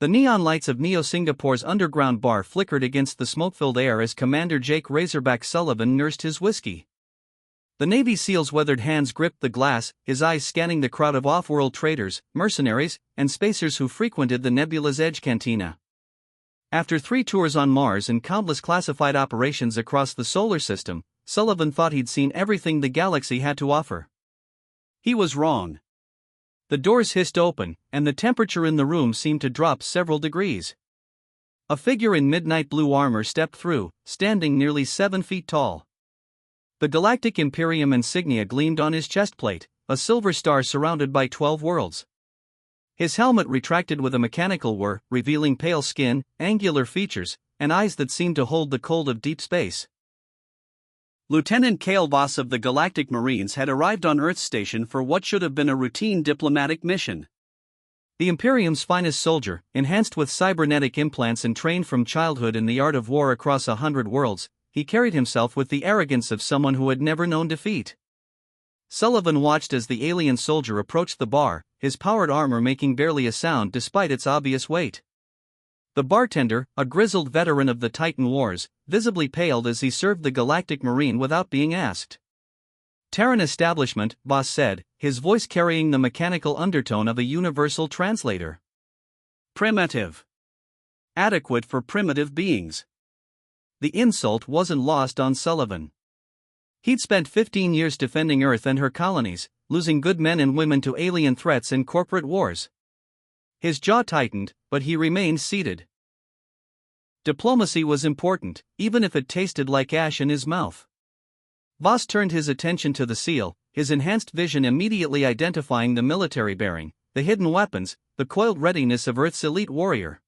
The neon lights of Neo Singapore's underground bar flickered against the smoke-filled air as Commander Jake Razorback Sullivan nursed his whiskey. The Navy SEAL's weathered hands gripped the glass, his eyes scanning the crowd of off-world traders, mercenaries, and spacers who frequented the Nebula's Edge Cantina. After 3 tours on Mars and countless classified operations across the solar system, Sullivan thought he'd seen everything the galaxy had to offer. He was wrong. The doors hissed open, and the temperature in the room seemed to drop several degrees. A figure in midnight blue armor stepped through, standing nearly 7 feet tall. The Galactic Imperium insignia gleamed on his chest plate, a silver star surrounded by 12 worlds. His helmet retracted with a mechanical whir, revealing pale skin, angular features, and eyes that seemed to hold the cold of deep space. Lieutenant Cale Voss of the Galactic Marines had arrived on Earth's station for what should have been a routine diplomatic mission. The Imperium's finest soldier, enhanced with cybernetic implants and trained from childhood in the art of war across 100 worlds, he carried himself with the arrogance of someone who had never known defeat. Sullivan watched as the alien soldier approached the bar, his powered armor making barely a sound despite its obvious weight. The bartender, a grizzled veteran of the Titan Wars, visibly paled as he served the Galactic Marine without being asked. Terran establishment, Voss said, his voice carrying the mechanical undertone of a universal translator. Primitive. Adequate for primitive beings. The insult wasn't lost on Sullivan. He'd spent 15 years defending Earth and her colonies, losing good men and women to alien threats and corporate wars. His jaw tightened, but he remained seated. Diplomacy was important, even if it tasted like ash in his mouth. Voss turned his attention to the SEAL, his enhanced vision immediately identifying the military bearing, the hidden weapons, the coiled readiness of Earth's elite warrior.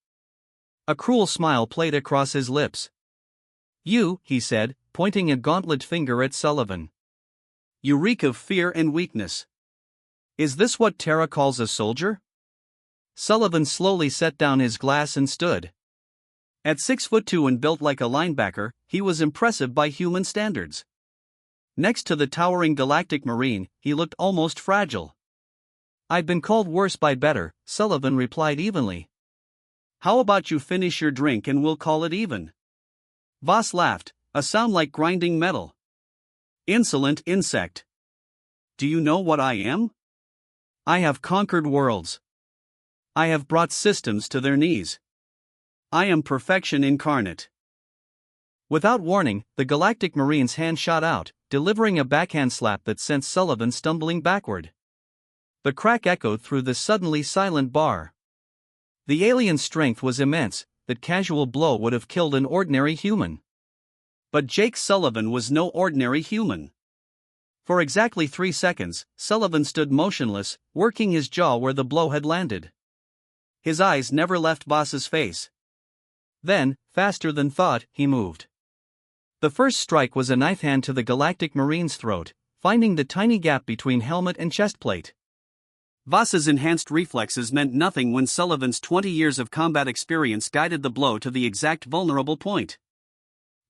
A cruel smile played across his lips. "You," he said, pointing a gauntlet finger at Sullivan. "You reek of fear and weakness. Is this what Terra calls a soldier?" Sullivan slowly set down his glass and stood. At 6'2" and built like a linebacker, he was impressive by human standards. Next to the towering Galactic Marine, he looked almost fragile. "I've been called worse by better," Sullivan replied evenly. "How about you finish your drink and we'll call it even?" Voss laughed, a sound like grinding metal. "Insolent insect. Do you know what I am? I have conquered worlds. I have brought systems to their knees. I am perfection incarnate." Without warning, the Galactic Marine's hand shot out, delivering a backhand slap that sent Sullivan stumbling backward. The crack echoed through the suddenly silent bar. The alien's strength was immense, that casual blow would have killed an ordinary human. But Jake Sullivan was no ordinary human. For exactly 3 seconds, Sullivan stood motionless, working his jaw where the blow had landed. His eyes never left Voss's face. Then, faster than thought, he moved. The first strike was a knife hand to the Galactic Marine's throat, finding the tiny gap between helmet and chest plate. Voss's enhanced reflexes meant nothing when Sullivan's 20 years of combat experience guided the blow to the exact vulnerable point.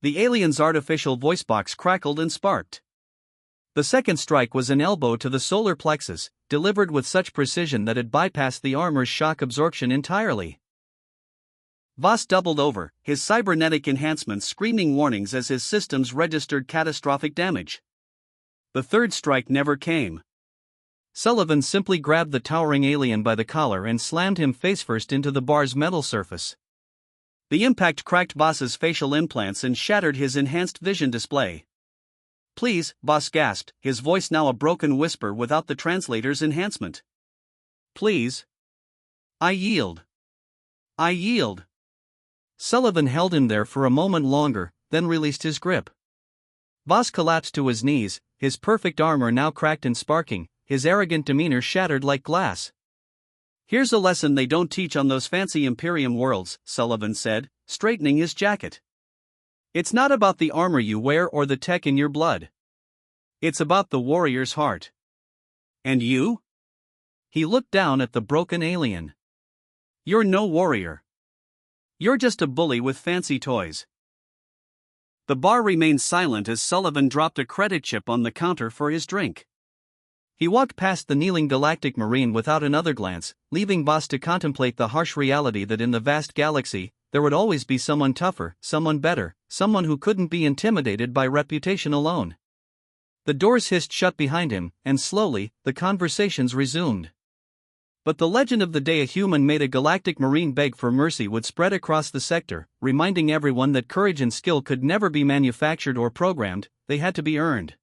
The alien's artificial voice box crackled and sparked. The second strike was an elbow to the solar plexus, delivered with such precision that it bypassed the armor's shock absorption entirely. Voss doubled over, his cybernetic enhancements screaming warnings as his systems registered catastrophic damage. The third strike never came. Sullivan simply grabbed the towering alien by the collar and slammed him face-first into the bar's metal surface. The impact cracked Voss's facial implants and shattered his enhanced vision display. "Please," Voss gasped, his voice now a broken whisper without the translator's enhancement. "Please. I yield. I yield." Sullivan held him there for a moment longer, then released his grip. Voss collapsed to his knees, his perfect armor now cracked and sparking, his arrogant demeanor shattered like glass. "Here's a lesson they don't teach on those fancy Imperium worlds," Sullivan said, straightening his jacket. "It's not about the armor you wear or the tech in your blood. It's about the warrior's heart. And you?" He looked down at the broken alien. "You're no warrior. You're just a bully with fancy toys." The bar remained silent as Sullivan dropped a credit chip on the counter for his drink. He walked past the kneeling Galactic Marine without another glance, leaving Boss to contemplate the harsh reality that in the vast galaxy, there would always be someone tougher, someone better, someone who couldn't be intimidated by reputation alone. The doors hissed shut behind him, and slowly, the conversations resumed. But the legend of the day a human made a Galactic Marine beg for mercy would spread across the sector, reminding everyone that courage and skill could never be manufactured or programmed, they had to be earned.